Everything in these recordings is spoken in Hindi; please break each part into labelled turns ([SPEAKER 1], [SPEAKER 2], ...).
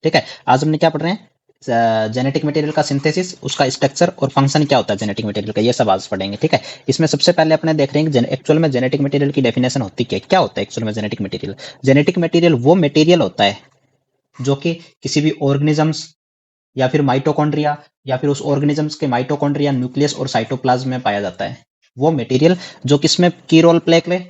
[SPEAKER 1] ठीक है, आज हमने क्या पढ़ रहे हैं, जेनेटिक मटेरियल का सिंथेसिस, उसका स्ट्रक्चर और फंक्शन क्या होता है जेनेटिक मटेरियल का, ये सब आज पढ़ेंगे। ठीक है, इसमें सबसे पहले अपने देख रहे हैं कि एक्चुअल में जेनेटिक मटेरियल की डेफिनेशन होती क्या होता है एक्चुअल में जेनेटिक मटेरियल। जेनेटिक मटेरियल वो मटेरियल होता है जो कि किसी भी ऑर्गेनिजम्स या फिर माइटोकॉन्ड्रिया या फिर उस ऑर्गेनिजम्स के माइटोकॉन्ड्रिया, न्यूक्लियस और साइटोप्लाज्म में पाया जाता है। वो मटेरियल जो किसमें की रोल प्ले करे,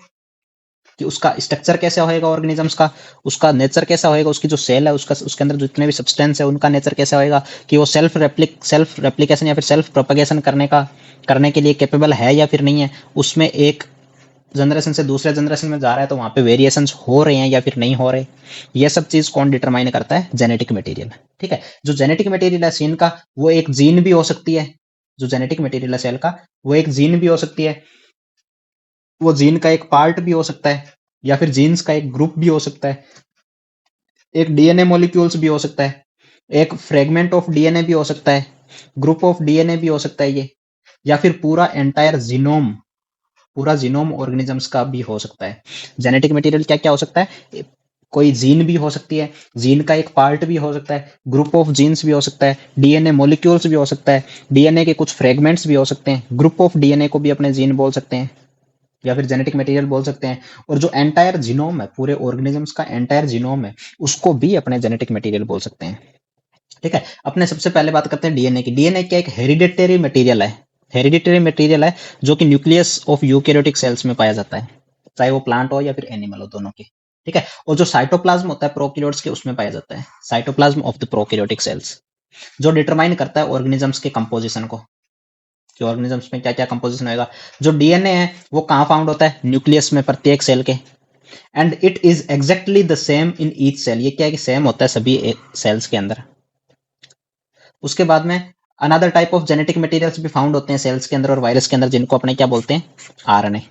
[SPEAKER 1] कि उसका स्ट्रक्चर कैसा होएगा ऑर्गेनिजम्स का, उसका नेचर कैसा होएगा, उसकी जो सेल है उसका, उसके अंदर जितने भी सब्सटेंस है उनका नेचर कैसा होएगा, कि वो सेल्फ रेप्लिकेशन या फिर सेल्फ प्रोपगेशन करने के लिए कैपेबल है या फिर नहीं है, उसमें एक जनरेशन से दूसरे जनरेशन में जा रहा है तो वहां पे वेरिएशंस हो रहे हैं या फिर नहीं हो रहे, ये सब चीज कौन डिटरमाइन करता है, जेनेटिक मटेरियल। ठीक है, जो जेनेटिक मटेरियल है सीन का, वो एक जीन भी हो सकती है, जो जेनेटिक मटेरियल है सेल का वो एक जीन भी हो सकती है, वो जीन का एक पार्ट भी हो सकता है, या फिर जीन्स का एक ग्रुप भी हो सकता है, एक डीएनए मॉलिक्यूल्स भी हो सकता है, एक फ्रेगमेंट ऑफ डीएनए भी हो सकता है, ग्रुप ऑफ डीएनए भी हो सकता है ये, या फिर पूरा एंटायर जीनोम, पूरा जीनोम ऑर्गेनिजम्स का भी हो सकता है। जेनेटिक मटेरियल क्या क्या हो सकता है, कोई जीन भी हो सकती है, जीन का एक पार्ट भी हो सकता है, ग्रुप ऑफ जीन्स भी हो सकता है, डीएनए मॉलिक्यूल्स भी हो सकता है, डीएनए के कुछ फ्रेगमेंट्स भी हो सकते हैं, ग्रुप ऑफ डीएनए को भी अपने जीन बोल सकते हैं या फिर जेनेटिक मटेरियल बोल सकते हैं, और जो एंटायर जीनोम है, पूरे ऑर्गेनिजम्स का एंटायर जीनोम है, उसको भी अपने जेनेटिक मटेरियल बोल सकते हैं। ठीक है, अपने सबसे पहले बात करते हैं डीएनए की। डीएनए क्या एक हेरिडिटरी मटेरियल है, हेरिडिटरी मटेरियल है जो कि न्यूक्लियस ऑफ यूकैरियोटिक सेल्स में पाया जाता है, चाहे वो प्लांट हो या फिर एनिमल हो, दोनों के। ठीक है, और जो साइटोप्लाज्म होता है प्रोकैरियोट्स के, उसमें पाया जाता है, cytoplasm of the prokaryotic cells, जो डिटरमाइन करता है ऑर्गेनिजम्स के कंपोजिशन को, कि ऑर्गेनिजम्स में क्या क्या कंपोजिशन होगा। जो डीएनए है वो कहाँ फाउंड होता है, न्यूक्लियस में, प्रत्येक सेल के, and it is exactly the same in each cell, ये क्या है कि सेम होता है सभी सेल्स के अंदर। उसके बाद में another type of genetic materials भी फाउंड होते हैं सेल्स के अंदर और वायरस के अंदर, जिनको अपने क्या बोलते हैं, आरएनए।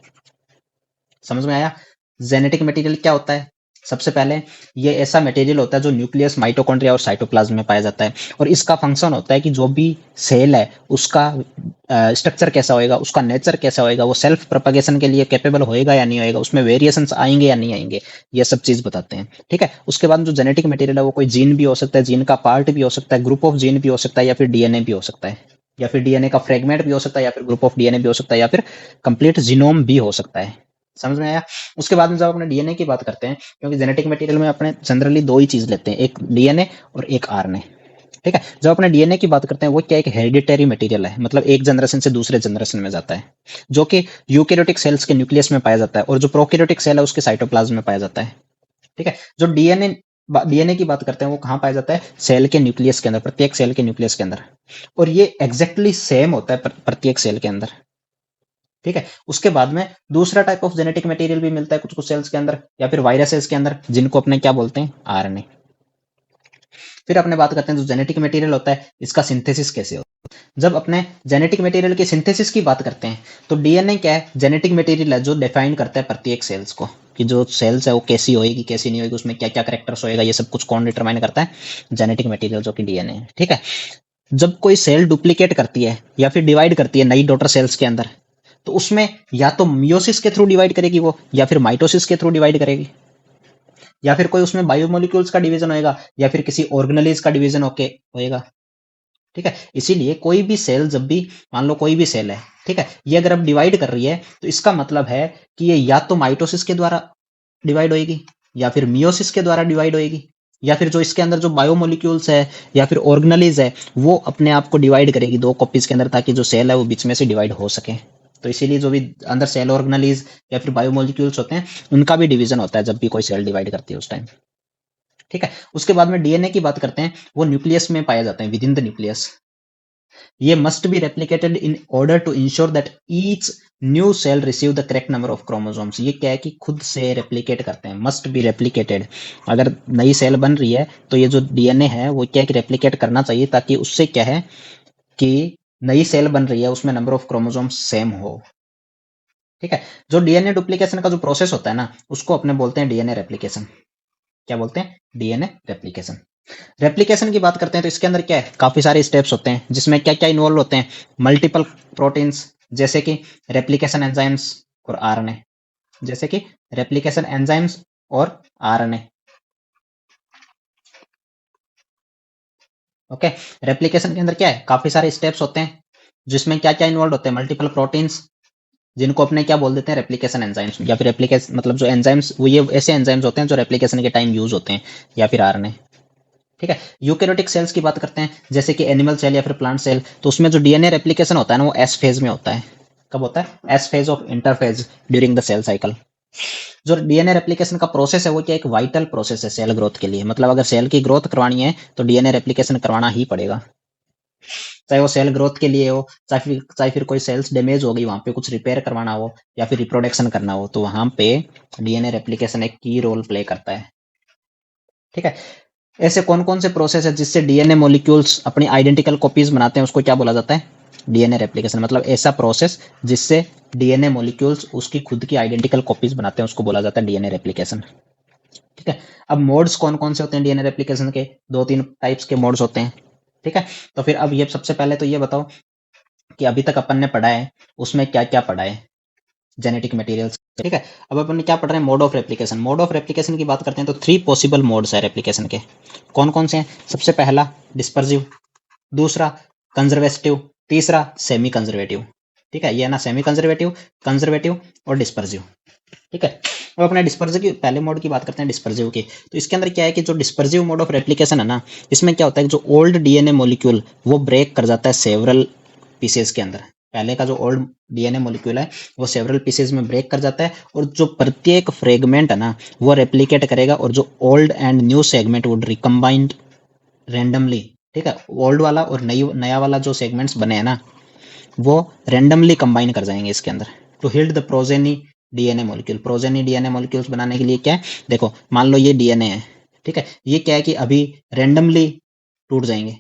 [SPEAKER 1] समझ में आया, जेनेटिक मटेरियल क्या होता है। सबसे पहले ये ऐसा मटेरियल होता है जो न्यूक्लियस, माइटोकॉन्ड्रिया और साइटोप्लाज्म में पाया जाता है, और इसका फंक्शन होता है कि जो भी सेल है उसका स्ट्रक्चर कैसा होएगा, उसका नेचर कैसा होएगा, वो सेल्फ प्रोपगेशन के लिए कैपेबल होएगा या नहीं होएगा, उसमें वेरिएशंस आएंगे या नहीं आएंगे, ये सब चीज बताते हैं। ठीक है, उसके बाद जो जेनेटिक मटेरियल है वो कोई जीन भी हो सकता है, जीन का पार्ट भी हो सकता है, ग्रुप ऑफ जीन भी हो सकता है, या फिर डीएनए भी हो सकता है, या फिर डीएनए का फ्रेगमेंट भी हो सकता है, या फिर ग्रुप ऑफ डीएनए भी हो सकता है, या फिर कंप्लीट जीनोम भी हो सकता है। समझ में आया। उसके बाद में जब अपने डीएनए की बात करते हैं, क्योंकि जेनेटिक मटेरियल में अपने जनरली दो ही चीज लेते हैं, एक डीएनए और एक आरएनए। ठीक है, जब अपने डीएनए की बात करते हैं, वो क्या एक हेरिडिटरी मटेरियल है, मतलब एक जनरेशन से दूसरे जनरेशन में जाता है, जो कि यूकैरियोटिक सेल्स के न्यूक्लियस में पाया जाता है, और जो प्रोकैरियोटिक सेल है उसके साइटोप्लाज्म में पाया जाता है। ठीक है, जो डीएनए की बात करते हैं वो कहाँ पाया जाता है, सेल के न्यूक्लियस के अंदर, प्रत्येक सेल के न्यूक्लियस के अंदर, और ये एग्जैक्टली सेम होता है प्रत्येक सेल के अंदर। ठीक है, उसके बाद में दूसरा टाइप ऑफ जेनेटिक मटेरियल भी मिलता है कुछ कुछ सेल्स के अंदर या फिर वायरसेस के अंदर, जिनको अपने क्या बोलते हैं, आरएनए। फिर अपने बात करते हैं जो जेनेटिक मटेरियल होता है इसका सिंथेसिस कैसे होता है। जब अपने जेनेटिक मटेरियल के सिंथेसिस की बात करते हैं तो डीएनए क्या है, जेनेटिक मटेरियल है जो डिफाइन करता है प्रत्येक सेल्स को, कि जो सेल्स है वो कैसी होएगी कैसी नहीं होएगी, उसमें क्या क्या करेक्टर्स होएगा, ये सब कुछ कौन डिटरमाइन करता है, जेनेटिक मटेरियल जो कि डीएनए है। ठीक है, जब कोई सेल डुप्लीकेट करती है या फिर डिवाइड करती है नई डॉटर सेल्स के अंदर, तो उसमें या तो मियोसिस के थ्रू डिवाइड करेगी वो, या फिर माइटोसिस के थ्रू डिवाइड करेगी, या फिर कोई उसमें बायोमोलिक्यूल्स का डिवीजन होएगा, या फिर किसी ऑर्गेनेलिज का डिवीजन होके होएगा। ठीक है, इसीलिए कोई भी सेल जब भी, मान लो कोई भी सेल है, ठीक है, ये अगर अब डिवाइड कर रही है तो इसका मतलब है कि ये या तो माइटोसिस के द्वारा डिवाइड होएगी, या फिर मियोसिस के द्वारा डिवाइड होएगी, या फिर जो इसके अंदर जो बायोमोलिक्यूल्स है या फिर ऑर्गेनेलिज है वो अपने आप को डिवाइड करेगी दो कॉपीज के अंदर, ताकि जो सेल है वो बीच में से डिवाइड हो सके। तो इसीलिए जो भी अंदर सेल ऑर्गेनेलिज या फिर बायोमोलिक्यूल्स होते हैं उनका भी डिवीजन होता है जब भी कोई सेल डिवाइड करती है उस टाइम। ठीक है, उसके बाद में डीएनए की बात करते हैं, वो न्यूक्लियस में पाए जाते हैं, विद इन द न्यूक्लियस। ये must be replicated in order to ensure that each new cell receive the correct number of chromosomes. ये क्या है कि खुद से रेप्लिकेट करते हैं, मस्ट बी रेप्लिकेटेड। अगर नई सेल बन रही है तो ये जो डीएनए है वो क्या है कि रेप्लिकेट करना चाहिए, ताकि उससे क्या है कि नई सेल बन रही है उसमें नंबर ऑफ क्रोमोसोम्स सेम हो। ठीक है, जो डीएनए डुप्लीकेशन का जो प्रोसेस होता है ना उसको अपने बोलते हैं डीएनए रेप्लिकेशन। क्या बोलते हैं, डीएनए रेप्लिकेशन। रेप्लिकेशन की बात करते हैं तो इसके अंदर क्या है, काफी सारे स्टेप्स होते हैं जिसमें क्या क्या इन्वॉल्व होते हैं, मल्टीपल प्रोटीन्स, जैसे कि रेप्लिकेशन एंजाइम्स और आरएनए, जैसे कि रेप्लिकेशन एंजाइम्स और आरएनए। ओके, रेप्लिकेशन के अंदर क्या है, काफी सारे स्टेप्स होते हैं, जिसमें क्या क्या इन्वॉल्व होते हैं, मल्टीपल प्रोटीन्स, जिनको अपने क्या बोल देते हैं, रेप्लिकेशन एंजाइम्स, या फिर रेप्लिकेशन मतलब जो एंजाइम्स, वो ये ऐसे एंजाइम्स होते हैं जो रेप्लिकेशन के टाइम यूज होते हैं, या फिर आरएनए। ठीक है, यूकैरियोटिक सेल्स की बात करते हैं, जैसे कि एनिमल सेल या फिर प्लांट सेल, तो उसमें जो डीएनए रेप्लिकेशन होता है ना, वो एस फेज में होता है। कब होता है, S phase of interphase during the cell cycle. जो डीएनए रेप्लिकेशन का प्रोसेस है वो क्या एक वाइटल प्रोसेस है सेल ग्रोथ के लिए, मतलब अगर सेल की ग्रोथ करवानी है तो डीएनए रेप्लिकेशन करवाना ही पड़ेगा, चाहे वो सेल ग्रोथ के लिए हो, चाहे फिर कोई सेल्स डैमेज हो गई, वहां पे कुछ रिपेयर करवाना हो, या फिर रिप्रोडक्शन करना हो, तो वहां पे डीएनए रेप्लिकेशन एक की रोल प्ले करता है। ठीक है, ऐसे कौन कौन से प्रोसेस है जिससे डीएनए मॉलिक्यूल्स अपनी आइडेंटिकल कॉपीज बनाते हैं, उसको क्या बोला जाता है, डीएनए रेप्लिकेशन। मतलब ऐसा प्रोसेस जिससे डीएनए मॉलिक्यूल्स उसकी खुद की आइडेंटिकल कॉपीज बनाते हैं, उसको बोला जाता है डीएनए रेप्लिकेशन। ठीक है, अब मोड्स कौन कौन से होते हैं डीएनए रेप्लिकेशन के, दो तीन टाइप्स के मोड्स होते हैं। ठीक है, तो फिर अब ये सबसे पहले तो ये बताओ कि अभी तक अपन ने पढ़ा है उसमें क्या क्या पढ़ा है जेनेटिक मटेरियल्स। ठीक है, अब अपन क्या पढ़ रहे हैं, mode of replication. Mode of replication की बात करते हैं तो 3 पॉसिबल मोड्स है रेप्लिकेशन के। कौन कौन से हैं, सबसे पहला डिस्पर्सिव, दूसरा कंजर्वेटिव, तीसरा सेमी कंजर्वेटिव। ठीक है, ये है ना, सेमी कंजर्वेटिव, कंजर्वेटिव और डिस्पर्सिव। ठीक है, अब अपने डिस्पर्सिव की पहले मोड की बात करते हैं, डिस्पर्सिव की। तो इसके अंदर क्या है कि जो डिस्पर्सिव मोड ऑफ रेप्लिकेशन है ना, इसमें क्या होता है कि जो ओल्ड डीएनए मॉलिक्यूल वो ब्रेक कर जाता है सेवरल पीसेस के अंदर। पहले का जो ओल्ड डीएनए मॉलिक्यूल है वो सेवरल पीसेस में ब्रेक कर जाता है, और जो प्रत्येक फ्रेगमेंट है ना वो रेप्लिकेट करेगा, और जो old and new segment would recombined randomly. ठीक है, ओल्ड वाला और नया वाला जो सेगमेंट्स बने हैं ना वो रैंडमली कंबाइन कर जाएंगे इसके अंदर, to yield the progeny DNA molecule. Progeny DNA molecules बनाने के लिए क्या है, देखो मान लो ये डीएनए है, ठीक है, ये क्या है कि अभी रैंडमली टूट जाएंगे,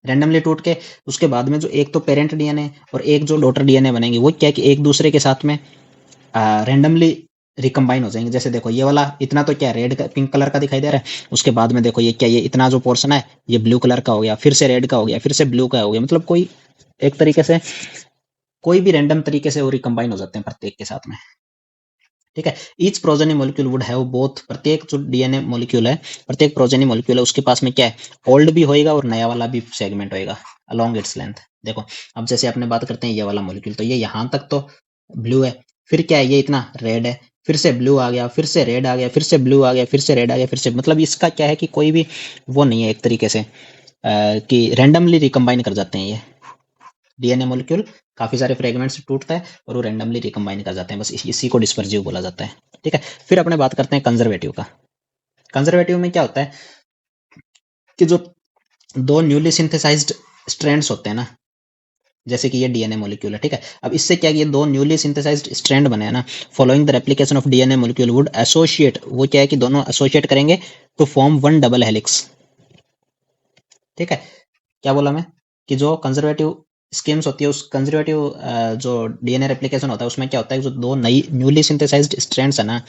[SPEAKER 1] रैंडमली टूट के उसके बाद में जो एक तो पेरेंट डीएनए और एक जो डॉटर डीएनए बनेंगे, वो क्या है कि एक दूसरे के साथ में रैंडमली रिकम्बाइन हो जाएंगे। जैसे देखो ये वाला इतना तो क्या रेड का पिंक कलर का दिखाई दे रहा है, उसके बाद में देखो ये क्या, ये इतना जो पोर्शन है ये ब्लू कलर का हो गया, फिर से रेड का हो गया, फिर से ब्लू का हो गया, मतलब कोई एक तरीके से कोई भी रैंडम तरीके से वो रिकम्बाइन हो जाते हैं प्रत्येक के साथ में। ठीक है, each progeny molecule would have both, प्रत्येक जो डीएनए मॉलिक्यूल है, प्रत्येक प्रोजेनी मॉलिक्यूल है उसके पास में क्या है, ओल्ड भी होएगा और नया वाला भी सेगमेंट होएगा अलोंग इट्स लेंथ। देखो अब जैसे अपने बात करते हैं ये वाला मॉलिक्यूल, तो ये यहाँ तक तो ब्लू है, फिर क्या है ये इतना रेड है, फिर से ब्लू आ गया, फिर से रेड आ गया, फिर से ब्लू आ गया, फिर से रेड आ गया, फिर से, मतलब इसका क्या है कि कोई भी वो नहीं है एक तरीके से कि रैंडमली रिकम्बाइन कर जाते हैं ये डीएनए मॉलिक्यूल, काफी सारे फ्रेगमेंट्स टूटता है और वो रैंडमली रिकम्बाइन कर जाते हैं, बस इसी को डिस्पर्सिव बोला जाता है। ठीक है, फिर अपने बात करते हैं कंजर्वेटिव का। कंजर्वेटिव में क्या होता है कि जो दो न्यूली सिंथेसाइज्ड स्ट्रैंड्स होते हैं ना, जैसे कि ये डीएनए मॉलिक्यूल है, ठीक है, अब इससे क्या, ये दो न्यूली सिंथेसाइज्ड स्ट्रैंड बने हैं ना, following the replication of DNA molecule would associate, वो क्या है कि दोनों एसोसिएट करेंगे to form one double helix. ठीक है, क्या बोला मैं कि जो कंजर्वेटिव स्कीम्स होती है, उस कंजर्वेटिव जो डीएनए रेप्लिकेशन होता है उसमें क्या होता है, जो दो नई न्यूली सिंथेसाइज्ड स्ट्रैंड्स है ना,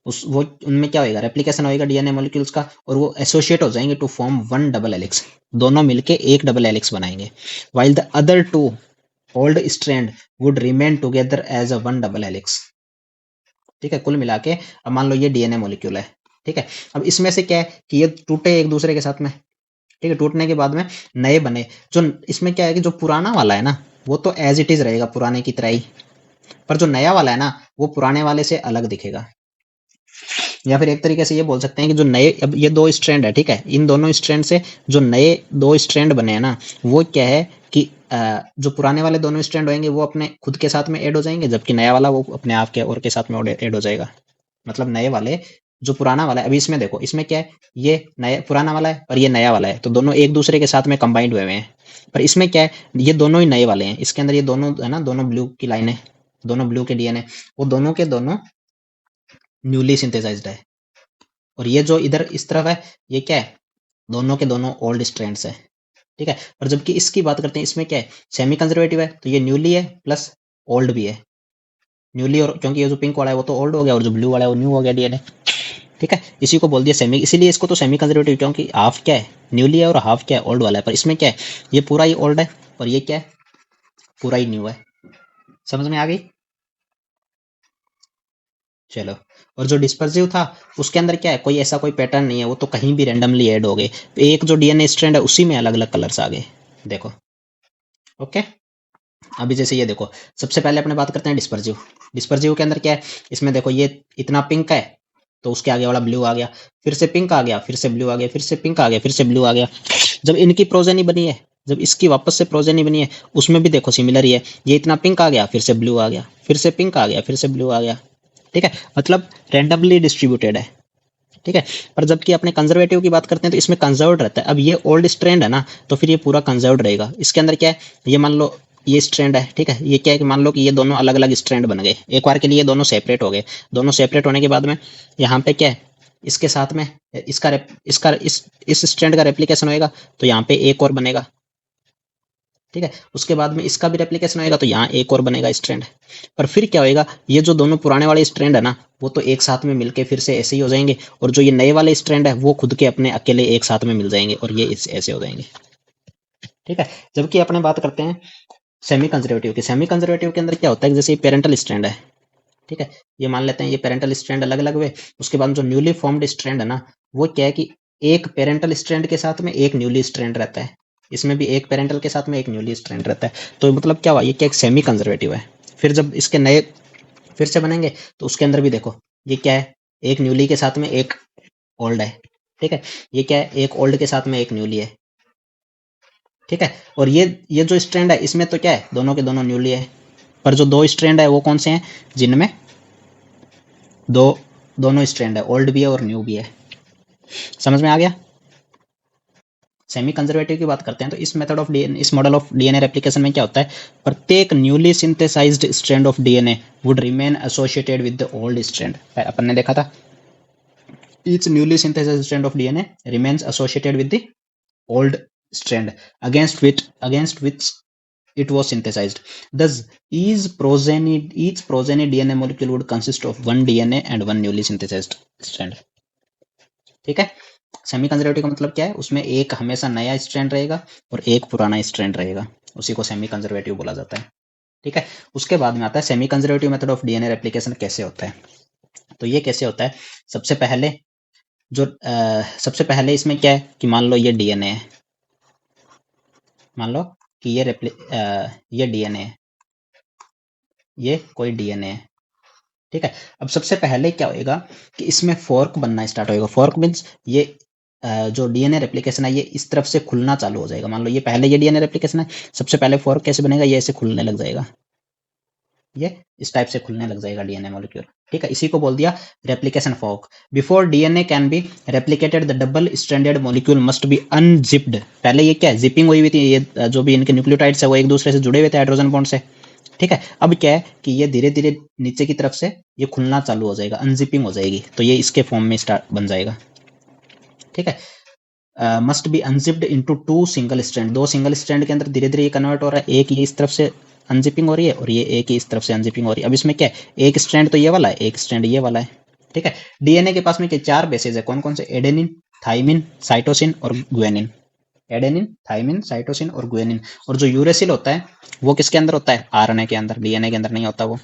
[SPEAKER 1] उस वो उनमें क्या होएगा, रेप्लिकेशन होएगा डीएनए मॉलिक्यूल्स का, और वो एसोसिएट हो जाएंगे to form one double helix, दोनों मिलके एक डबल हेलिक्स बनाएंगे, while the other two old strand would remain together as a one double helix. ठीक है, कुल मिला के अब मान लो ये डीएनए मॉलिक्यूल है, ठीक है, अब इसमें से क्या है कि ये टूटे एक दूसरे के साथ में, ठीक है, टूटने के बाद में नए बने, जो इसमें क्या है कि जो पुराना वाला है ना वो तो एज इट इज रहेगा पुराने की तरह ही, पर जो नया वाला है ना वो पुराने वाले से अलग दिखेगा। या फिर एक तरीके से ये बोल सकते हैं कि जो नए, अब ये दो स्ट्रैंड है, ठीक है, इन दोनों स्ट्रैंड से जो नए दो स्ट्रैंड बने हैं ना, वो क्या है कि जो पुराने वाले दोनों स्ट्रैंड होंगे वो अपने खुद के साथ में ऐड हो जाएंगे, जबकि नया वाला वो अपने आप के और के साथ में ऐड हो जाएगा। मतलब नए वाले, जो पुराना वाला है, अभी इसमें देखो इसमें क्या है, ये नया पुराना वाला है और ये नया वाला है, तो दोनों एक दूसरे के साथ में कंबाइंड हुए हुए हैं। पर इसमें क्या है, ये दोनों ही नए वाले हैं, इसके अंदर ये दोनों है ना, दोनों ब्लू की लाइन है, दोनों ब्लू के डीएनए, वो दोनों के दोनों न्यूली सिंथेसाइज्ड है, और ये जो इधर इस तरफ है ये क्या है, दोनों के दोनों ओल्ड स्ट्रैंड्स है। ठीक है, और जबकि इसकी बात करते हैं, इसमें क्या है, सेमी कंजर्वेटिव है, तो ये न्यूली है प्लस ओल्ड भी है, न्यूली, और क्योंकि ये जो पिंक वाला है वो तो ओल्ड हो गया और जो ब्लू वाला है वो न्यू हो गया डीएनए। ठीक है, इसी को बोल दिया सेमी, इसीलिए इसको तो सेमी कंजर्वेटिव, क्योंकि हाफ क्या है न्यूली है और हाफ क्या है ओल्ड वाला है, पर इसमें क्या है ये पूरा ही ओल्ड है और ये क्या है पूरा ही न्यू है। समझ में आ गई, चलो, और जो डिस्पर्सिव था उसके अंदर क्या है, कोई ऐसा कोई पैटर्न नहीं है, वो तो कहीं भी रैंडमली ऐड हो गए। एक जो डीएनए स्ट्रैंड है उसी में अलग अलग कलर्स आ गए, देखो। ओके, अभी जैसे ये देखो, सबसे पहले अपने बात करते हैं डिस्पर्सिव। डिस्पर्सिव के अंदर क्या है, इसमें देखो ये इतना पिंक है, तो उसके आगे वाला ब्लू आ गया, फिर से पिंक आ गया, फिर से ब्लू आ गया, फिर से पिंक आ गया, फिर से ब्लू आ गया। जब इनकी प्रोजेनी बनी है, जब इसकी वापस से प्रोजेनी बनी है, उसमें भी देखो सिमिलर ही है, ये इतना पिंक आ गया, फिर से ब्लू आ गया, फिर से पिंक आ गया, फिर से ब्लू आ गया। ठीक है, मतलब रैंडमली डिस्ट्रीब्यूटेड है। ठीक है, पर जबकि अपने कंजर्वेटिव की बात करते हैं तो इसमें कंजर्व्ड रहता है। अब ये ओल्ड स्ट्रैंड है ना, तो फिर ये पूरा कंजर्व्ड रहेगा। इसके अंदर क्या है, ये मान लो ये स्ट्रैंड है, ठीक है, ये क्या है कि मान लो कि ये दोनों अलग अलग स्ट्रैंड बन गए, एक बार के लिए दोनों सेपरेट हो गए। दोनों सेपरेट होने के बाद में यहाँ पे क्या है, इसके साथ में इसका इस स्ट्रैंड का रेप्लिकेशन होएगा, तो यहाँ पे एक और बनेगा। ठीक है, उसके बाद में इसका भी रेप्लिकेशन होएगा, तो यहाँ एक और बनेगा स्ट्रैंड। पर फिर क्या होएगा, ये जो दोनों पुराने वाले स्ट्रैंड है ना, वो तो एक साथ में मिलके फिर से ऐसे ही हो जाएंगे, और जो ये नए वाले स्ट्रैंड है वो खुद के अपने अकेले एक साथ में मिल जाएंगे, और ये ऐसे हो जाएंगे। ठीक है, जबकि अपने बात करते हैं सेमी कंजर्वेटिव की। सेमी कंजर्वेटिव के अंदर क्या होता है कि जैसे ये पेरेंटल स्ट्रैंड है, ठीक है, ये मान लेते हैं ये पेरेंटल स्ट्रैंड अलग अलग हुए, उसके बाद जो न्यूली फॉर्म्ड स्ट्रैंड है ना, वो क्या है कि एक पेरेंटल स्ट्रैंड के साथ में एक न्यूली स्ट्रैंड रहता है, इसमें भी एक पेरेंटल के साथ में एक न्यूली स्ट्रैंड रहता है। तो मतलब क्या हुआ, ये क्या एक सेमी कंजर्वेटिव है। फिर जब इसके नए फिर से बनेंगे, तो उसके अंदर भी देखो ये क्या है, एक न्यूली के साथ में एक ओल्ड है। ठीक है, ये क्या है, एक ओल्ड के साथ में एक न्यूली है। ठीक है, और ये जो स्ट्रैंड है इसमें तो क्या है, दोनों के दोनों न्यूली है। पर जो दो स्ट्रैंड है वो कौन से हैं, जिनमें दो दोनों स्ट्रैंड है, ओल्ड भी है और न्यू भी है। समझ में आ गया। सेमी कंजर्वेटिव की बात करते हैं तो इस मेथड ऑफ डीएनए, इस मॉडल ऑफ डीएनए रेप्लिकेशन में क्या होता है, प्रत्येक newly synthesized strand of DNA would remain associated with the old strand. अपन ने देखा था, each newly synthesized strand of DNA remains associated with the old strand against which it was synthesized. Thus, each progeny DNA molecule would consist of one DNA and one newly synthesized strand. ठीक है, सेमी कंजर्वेटिव का मतलब क्या है, उसमें एक हमेशा नया स्ट्रैंड रहेगा और एक पुराना स्ट्रैंड रहेगा, उसी को सेमी कंजर्वेटिव बोला जाता है। ठीक है, उसके बाद में आता है semi conservative method of DNA replication कैसे होता है। तो ये कैसे होता है, सबसे पहले इसमें क्या है कि मान लो ये डीएनए है, मान लो कि ये डीएनए है, ये कोई डीएनए है। ठीक है, अब सबसे पहले क्या होएगा कि इसमें फॉर्क बनना स्टार्ट होएगा। फॉर्क मीन्स ये जो डीएनए रेप्लिकेशन है ये इस तरफ से खुलना चालू हो जाएगा। मान लो ये पहले ये डीएनए रेप्लिकेशन है, सबसे पहले फॉर्क कैसे बनेगा, ये ऐसे खुलने लग जाएगा, ये इस टाइप से खुलने लग जाएगा डीएनए मॉलिक्यूल। ठीक है, इसी को बोल दिया replication fork. Before DNA can be replicated the double stranded molecule must be unzipped. पहले ये क्या है, जिपिंग हुई हुई थी, ये जो भी इनके न्यूक्लियोटाइड्स है वो एक दूसरे से जुड़े हुए थे हाइड्रोजन बॉन्ड से। ठीक है, अब क्या है कि ये धीरे धीरे नीचे की तरफ से ये खुलना चालू हो जाएगा, अनजिपिंग हो जाएगी, तो ये इसके फॉर्म में स्टार्ट बन जाएगा। ठीक है, must be unzipped into two single strand. दो सिंगल स्ट्रैंड के अंदर धीरे धीरे ये कन्वर्ट हो रहा है, एक ये इस तरफ से अनजिपिंग हो रही है और ये एक ही इस तरफ से अनजिपिंग हो रही है। अब इसमें क्या है, एक स्ट्रैंड तो ये वाला है, एक स्ट्रैंड ये वाला है। ठीक है, डीएनए के पास में क्या चार बेसेज है, कौन कौन से, एडेनिन, थाइमिन, साइटोसिन और ग्वेनिन। एडेनिन, थाइमिन, साइटोसिन और ग्वेनिन। और जो यूरेसिल होता है वो किसके अंदर होता है, आरएनए के अंदर, डीएनए के अंदर नहीं होता वो।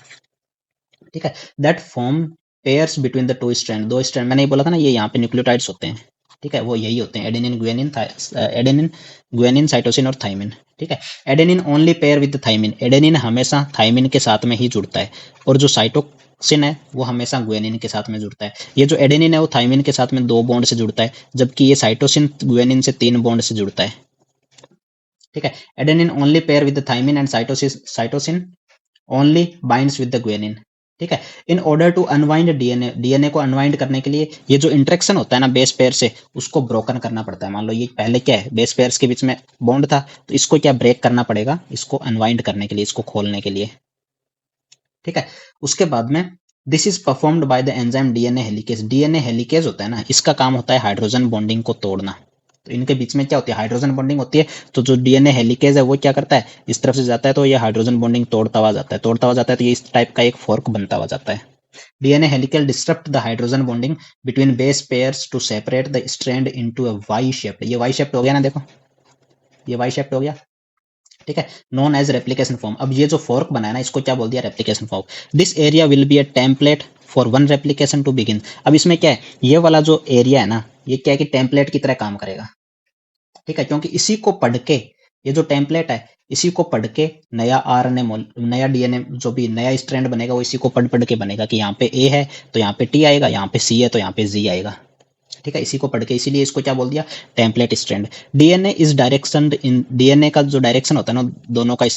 [SPEAKER 1] ठीक है, that form pairs between the two strand. दो स्ट्रैंड मैंने ये बोला था ना, ये यहाँ पे न्यूक्लियोटाइड्स होते हैं। ठीक है, वो यही होते हैं, एडेनिन, ग्वेनिन, साइटोसिन और थाइमिन। ठीक है, adenine only pair with thymine. Adenine हमेशा थाइमिन के साथ में ही जुड़ता है, और जो साइटोसिन है वो हमेशा ग्वेनिन के साथ में जुड़ता है। ये जो एडेनिन है वो थाइमिन के साथ में 2 बॉन्ड से जुड़ता है, जबकि ये साइटोसिन ग्वेनिन से 3 बॉन्ड से जुड़ता है। ठीक है, adenine only pair with thymine and cytosine only binds with the guanine. ठीक है, in order to unwind DNA को अनवाइंड करने के लिए ये जो इंटरेक्शन होता है ना बेस पेयर से, उसको ब्रोकन करना पड़ता है। मान लो ये पहले क्या है, बेस पेयर्स के बीच में बॉन्ड था, तो इसको क्या ब्रेक करना पड़ेगा, इसको अनवाइंड करने के लिए, इसको खोलने के लिए। ठीक है, उसके बाद में this is performed by the enzyme DNA helicase. DNA helicase होता है ना, इसका काम होता है हाइड्रोजन बॉन्डिंग को तोड़ना। तो इनके बीच में क्या होती है, हाइड्रोजन बॉन्डिंग होती है। तो जो डीएनए हेलिकेज है वो क्या करता है, इस तरफ से जाता है, तो ये हाइड्रोजन बॉन्डिंग तोड़ता हुआ जाता है, तो ये इस टाइप का एक फोर्क बनता हुआ जाता है। DNA helical disturb the hydrogen bonding between base pairs to separate the strand into a Y shaped. ये वाई शेप्ड हो गया ना, देखो ये वाई शेप्ड हो गया। ठीक है, नॉन एज रेप्लिकेशन फॉर्म। अब ये जो फोर्क बनाया ना, इसको क्या बोल दिया, replication form. This area will be a template for one replication to begin. अब इसमें क्या है, ये वाला जो एरिया है ना, ये क्या है कि टेम्पलेट की तरह काम करेगा, ठीक है, क्योंकि इसी को पढ़ के, ये जो टेम्पलेट है इसी को पढ़ के नया आरएनए नया डीएनए जो भी नया स्ट्रैंड बनेगा वो इसी को पढ़ पढ़ के बनेगा कि यहाँ पे ए है तो यहाँ पे टी आएगा, यहाँ पे सी है तो यहाँ पे जी आएगा, ठीक है, इसी को पढ़ के, इसीलिए इसको क्या बोल दिया, template strand. DNA is direction in, DNA का जो डायरेक्शन होता है ना दोनों का,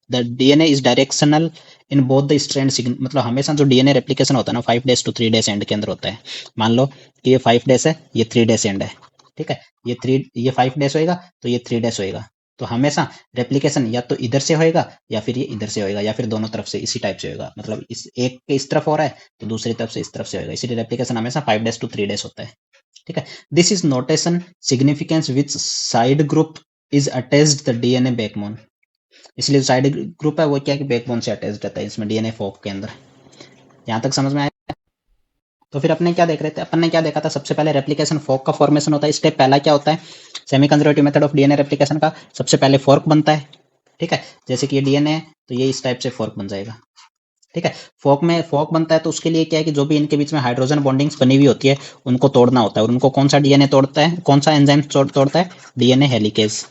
[SPEAKER 1] the DNA is directional in both the strand, मतलब हमेशा जो डीएनए रेप्लिकेशन होता है ना 5 डेज to 3 डेज एंड के अंदर होता है। मान लो कि ये 5 डेज है, ये 3 डेज एंड है, ठीक है, ये 5 डेज होएगा तो ये 3 डेज होएगा, तो हमेशा रेप्लिकेशन या तो इधर से होएगा या फिर ये इधर से होएगा या फिर दोनों तरफ से इसी टाइप से होएगा, मतलब इस एक के इस तरफ हो रहा है तो दूसरी तरफ से इस तरफ से होएगा, इसीलिए रेप्लिकेशन हमेशा 5 डेज to 3 डेज होता है, ठीक है। This is notation significance which side group is attached the DNA backbone, इसलिए साइड ग्रुप है वो क्या है कि बैकबोन से अटैच्ड रहता है इसमें डीएनए फोक के अंदर। यहाँ तक समझ में आया? तो फिर अपने क्या देख रहे थे, अपन ने क्या देखा था, सबसे पहले रेप्लिकेशन फोक का फॉर्मेशन होता है। स्टेप पहला क्या होता है, semi conservative method of DNA replication का, सबसे पहले फोर्क बनता है, ठीक है, जैसे कि ये डीएनए है तो ये इस टाइप से फोर्क बन जाएगा, ठीक है। फोक बनता है तो उसके लिए क्या है कि जो भी इनके बीच में हाइड्रोजन बॉन्डिंग्स बनी हुई होती है उनको तोड़ना होता है, और उनको कौन सा डीएनए तोड़ता है, कौन सा एंजाइम तोड़ता है, डीएनए हेलिकेज,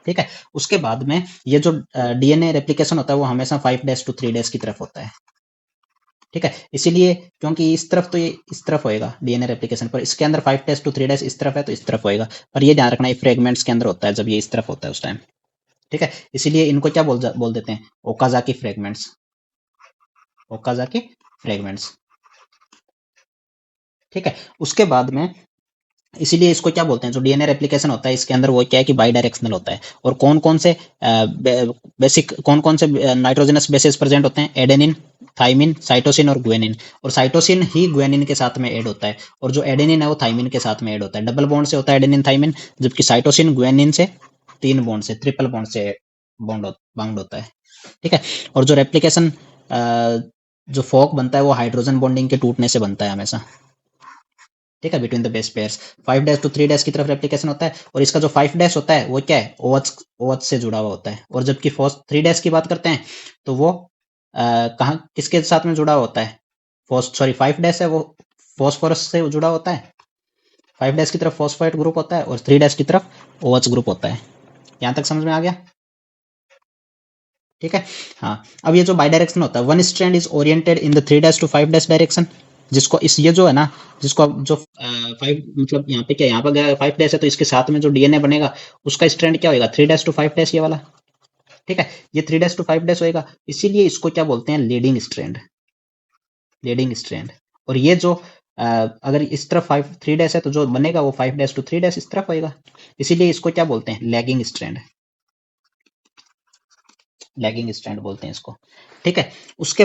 [SPEAKER 1] ठीक है। उसके बाद में ये जो डीएनए रेप्लिकेशन होता है वो हमेशा 5 डेज to 3 डेज की तरफ होता है, ठीक है, इसीलिए क्योंकि इस तरफ तो ये इस तरफ होएगा डीएनए रेप्लिकेशन पर, इसके अंदर 5 डेज to 3 डेज इस तरफ है तो इस तरफ होएगा, पर ये ध्यान रखना ये फ्रेगमेंट्स के अंदर होता है जब ये इस तरफ होता है उस टाइम, ठीक है, इसीलिए इनको क्या बोल देते हैं, ओकाजाकी फ्रेगमेंट्स, ओकाजाकी फ्रेगमेंट्स, ठीक है। उसके बाद में इसीलिए इसको क्या बोलते हैं, जो डीएनए रेप्लिकेशन होता है इसके अंदर वो क्या है कि बाई डायरेक्शनल होता है, और कौन कौन से बेसिक कौन कौन से नाइट्रोजनस बेसेस प्रेजेंट होते हैं, एडेनिन, थाइमिन, साइटोसिन और ग्वेनिन, और साइटोसिन ही ग्वेनिन के साथ में ऐड होता है, और जो एडेनिन है वो थाइमिन के साथ में ऐड होता है, डबल बॉन्ड से होता है एडेनिन थाइमिन, जबकि साइटोसिन ग्वेनिन से 3 बॉन्ड से, ट्रिपल बॉन्ड से बाउंड होता है, ठीक है। और जो रेप्लिकेशन जो फोक बनता है वो हाइड्रोजन बॉन्डिंग के टूटने से बनता है हमेशा, ठीक है, between the base pairs. 5 days to 3 days की तरफ रेप्लिकेशन होता है, और इसका जो 5 डेज होता है वो क्या है, OH से जुड़ा हुआ होता है, और जबकि 3 डेज की बात करते हैं तो वो कहाँ किसके साथ में जुड़ा होता है, 5 डेज है वो फॉस्फोरस से जुड़ा होता है, 5 डेज की तरफ फॉस्फेट ग्रुप होता है और 3 डेज की तरफ OH ग्रुप होता है। यहाँ तक समझ में आ गया, ठीक है। हाँ, अब ये जो बाई डायरेक्शन होता है, one strand is oriented in the 3 days to 5 days direction, जिसको इस ये जो है ना, जिसको जो 5 मतलब यहाँ पे क्या, यहाँ पर गया 5 डेज है तो इसके साथ में जो डीएनए बनेगा उसका स्ट्रैंड क्या होगा, 3 डेज to 5 डेज ये वाला, ठीक है, ये 3 डेज to 5 डेज होएगा, इसीलिए इसको क्या बोलते हैं, लीडिंग स्ट्रैंड, लीडिंग स्ट्रैंड। और ये जो अगर इस तरफ 3 डेज है तो जो बनेगा वो 5 डेज to 3 डेज इस तरफ होएगा, इसीलिए इसको क्या बोलते हैं, लैगिंग स्ट्रैंड, लैगिंग स्ट्रैंड बोलते हैं इसको, ठीक है। उसके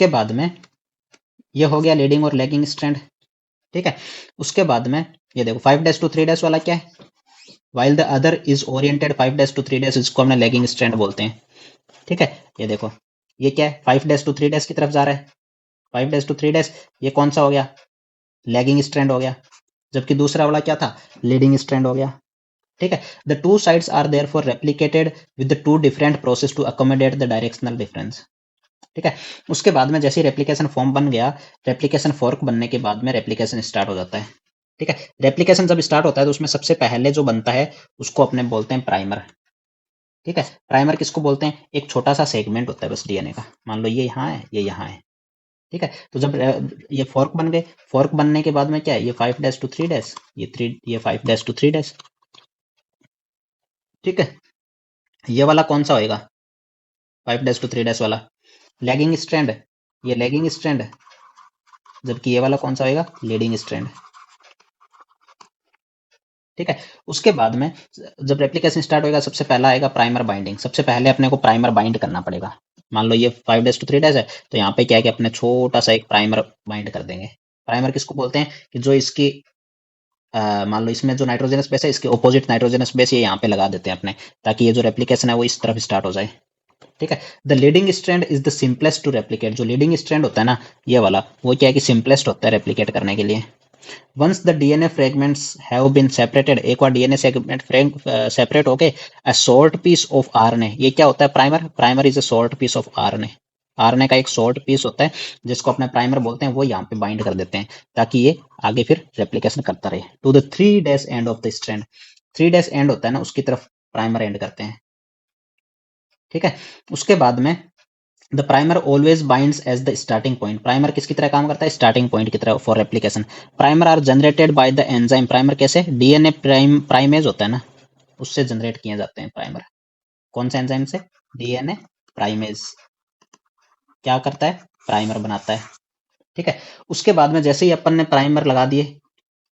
[SPEAKER 1] बाद में ये हो गया लीडिंग और लैगिंग स्ट्रैंड, ठीक है। उसके बाद में ये देखो 5 डेज to 3 डेज वाला क्या है, while the other is oriented 5 days to 3 days, इसको हमने लैगिंग स्ट्रैंड बोलते हैं, ठीक है। ये देखो ये क्या है, 5 डेज to 3 डेज की तरफ जा रहा है, 5 डेज to 3 डेज, ये कौन सा हो गया, लैगिंग स्ट्रैंड हो गया, जबकि दूसरा वाला क्या था, लीडिंग स्ट्रैंड हो गया, ठीक है। The two sides are therefore replicated with the two different process to accommodate the directional difference, ठीक है। उसके बाद में जैसे रेप्लिकेशन फॉर्म बन गया, रेप्लिकेशन फोर्क बनने के बाद में रेप्लिकेशन स्टार्ट हो जाता है, ठीक है। रेप्लिकेशन जब स्टार्ट होता है तो उसमें सबसे पहले जो बनता है उसको अपने बोलते हैं प्राइमर, ठीक है। प्राइमर किसको बोलते हैं, एक छोटा सा सेगमेंट होता है बस डीएनए का, मान लो ये यहाँ है ये यहाँ है, ठीक है। तो जब ये फोर्क बन गए, फोर्क बनने के बाद में क्या है, ये 5 डेज to 3 डेज, ये 5 डेज to 3 डेज, ठीक है। ये वाला कौन सा होएगा, 5 डेज to 3 डेज वाला लैगिंग स्ट्रैंड, ये लैगिंग स्ट्रैंड, जबकि ये वाला कौन सा होएगा, लीडिंग स्ट्रैंड, ठीक है। उसके बाद में जब रेप्लिकेशन स्टार्ट होएगा सबसे पहला आएगा प्राइमर बाइंडिंग, सबसे पहले अपने को प्राइमर बाइंड करना पड़ेगा। मान लो ये 5 डेज to 3 डेज है तो यहाँ पे क्या है कि अपने छोटा सा एक प्राइमर बाइंड कर देंगे। प्राइमर किसको बोलते हैं कि जो इसकी मान लो इसमें जो नाइट्रोजनस बेस है इसके ऑपोजिट नाइट्रोजनस बेस ये यहाँ पे लगा देते हैं अपने, ताकि ये जो रेप्लिकेशन है वो इस तरफ स्टार्ट हो जाए, ठीक है। The leading strand is the simplest to replicate, जो लीडिंग स्ट्रैंड होता है ना ये वाला, वो क्या है कि सिंपलेस्ट होता है रेप्लिकेट करने के लिए, once the DNA fragments have been separated, एक बार डीएनए सेगमेंट सेपरेट हो गए, a short piece of RNA, ये क्या होता है primer, primer is a short piece of RNA, RNA का एक शॉर्ट पीस होता है जिसको अपने प्राइमर बोलते हैं, वो यहाँ पे बाइंड कर देते हैं ताकि ये आगे फिर रेप्लिकेशन करता रहे। To the 3' end of the strand, 3' end होता है ना, उसकी तरफ प्राइमर एंड करते हैं, ठीक है। उसके बाद में the primer always binds as the starting point, primer किसकी तरह काम करता है, स्टार्टिंग पॉइंट की तरह for replication. Primer are generated by the enzyme, primer कैसे, डीएनए प्राइमेज होता है ना, उससे जनरेट किए जाते हैं प्राइमर। कौन से एंजाइम से, डीएनए प्राइमेज क्या करता है, प्राइमर बनाता है, ठीक है। उसके बाद में जैसे ही अपन ने प्राइमर लगा दिए,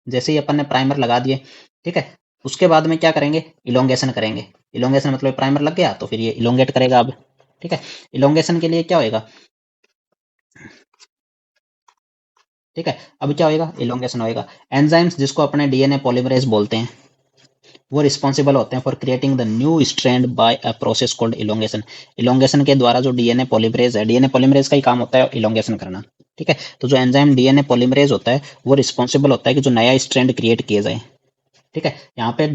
[SPEAKER 1] जैसे ही अपन ने प्राइमर लगा दिए, ठीक है, उसके बाद में क्या करेंगे, इलोंगेशन करेंगे। इलोंगेशन मतलब प्राइमर लग गया तो फिर ये इलोंगेट करेगा अब, ठीक है। इलोंगेशन के लिए क्या होएगा, ठीक है, अब क्या होएगा, इलोंगेशन होएगा। एंजाइम्स जिसको अपने डीएनए पॉलीमरेज बोलते हैं, वो रिस्पॉन्सिबल होते हैं for creating the new strand by a process called elongation. Elongation के द्वारा जो डीएनए पॉलीमरेज है, डीएनए पॉलीमरेज का ही काम होता है इलोंगेशन करना, ठीक है। तो जो एंजाइम डीएनए पॉलीमरेज होता है वो रिस्पॉन्सिबल होता है कि जो नया स्ट्रैंड क्रिएट किए जाए, ठीक है। यहाँ पे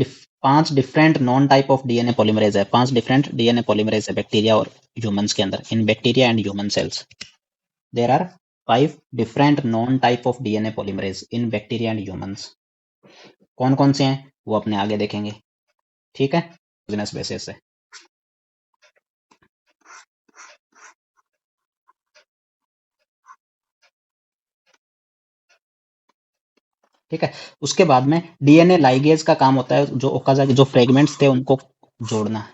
[SPEAKER 1] 5 different known type of DNA polymerase है, 5 डिफरेंट डीएनए पॉलीमरेज है बैक्टीरिया और ह्यूमंस के अंदर, in bacteria and human cells there are 5 different known type of DNA polymerase in bacteria and humans. कौन कौन से हैं वो अपने आगे देखेंगे, ठीक है, बिजनेस बेसिस से। ठीक है, उसके बाद में डीएनए लाइगेज का काम होता है जो ओकाजाकी जो फ्रेगमेंट्स थे उनको जोड़ना,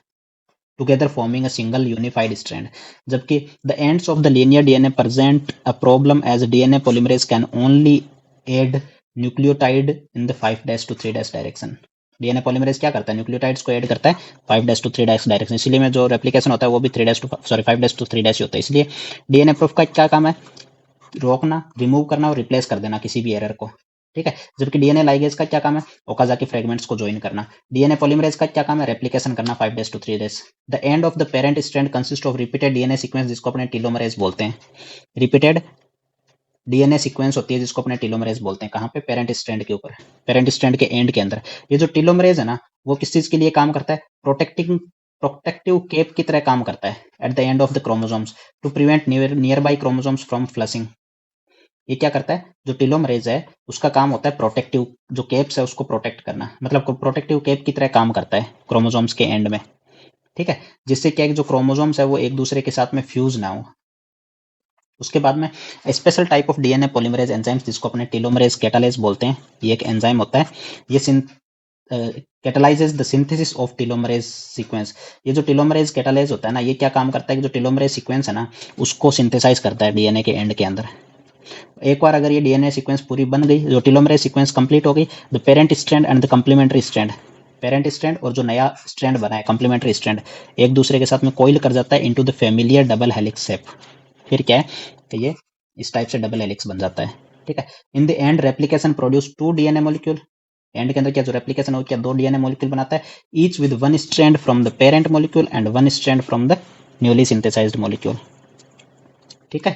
[SPEAKER 1] together forming a single unified strand. जबकि the ends of the linear DNA present a problem as DNA polymerase can only add nucleotide in the 5' to 3' direction. DNA polymerase क्या करता है, न्यूक्लियोटाइड्स को ऐड करता है 5' to 3' डायरेक्शन, इसलिए में जो रेप्लिकेशन होता है वो भी 5' to 3' ही होता है। इसलिए डीएनए प्रूफ का क्या काम है, रोकना, रिमूव करना और रिप्लेस कर देना किसी भी एरर को, ठीक है। जबकि डीएनए लाइगेज का क्या काम है, ओकाजाकी फ्रेगमेंट्स को ज्वाइन करना। डीएनए पॉलीमरेज का क्या काम है, रेप्लिकेशन करना 5' to 3'। The end of the parent strand consist of repeated DNA sequence जिसको अपने टीलोमरेज बोलते हैं। रिपीटेड डीएनए सीक्वेंस होती है जिसको अपने टीलोमरेज बोलते हैं, कहाँ पे, पेरेंट स्ट्रैंड के ऊपर, पेरेंट स्ट्रैंड के एंड के अंदर। ये जो टीलोमरेज है ना, वो किस चीज के लिए काम करता है, प्रोटेक्टिव केप की तरह काम करता है at the end of the chromosomes to prevent nearby chromosomes from flushing. ये क्या करता है, जो टीलोमरेज है उसका काम होता है प्रोटेक्टिव, जो केप्स है उसको प्रोटेक्ट करना, मतलब प्रोटेक्टिव केप की तरह काम करता है क्रोमोसोम्स के एंड में, ठीक है। जिससे क्या है कि जो क्रोमोसोम्स है वो एक दूसरे के साथ में फ्यूज ना हो। उसके बाद में special type of DNA polymerase enzymes जिसको अपने टेलोमरेज कैटालेज बोलते हैं, ये एक एंजाइम होता है, ये कैटालाइजेज the synthesis of telomerase sequence. ये जो टेलोमरेज कैटालेज होता है ना, ये क्या काम करता है कि जो टेलोमरेज सीक्वेंस है ना उसको सिंथेसाइज करता है डीएनए के एंड के अंदर। एक बार अगर ये डीएनए सीक्वेंस पूरी बन गई, जो टेलोमरेज सीक्वेंस कंप्लीट हो गई, the parent strand and the complementary strand, parent strand और जो नया स्ट्रैंड बना है कंप्लीमेंट्री स्ट्रैंड एक दूसरे के साथ में कोइल कर जाता है into the familiar double helix shape. फिर क्या है कि ये इस टाइप से डबल हेलिक्स बन जाता है, ठीक है। In the end replication produce 2 DNA molecule, and के अंदर क्या जो रेप्लिकेशन हो क्या 2 डीएनए मॉलिक्यूल बनाता है, each with 1 strand from the parent molecule and 1 strand from the newly synthesized molecule, ठीक है।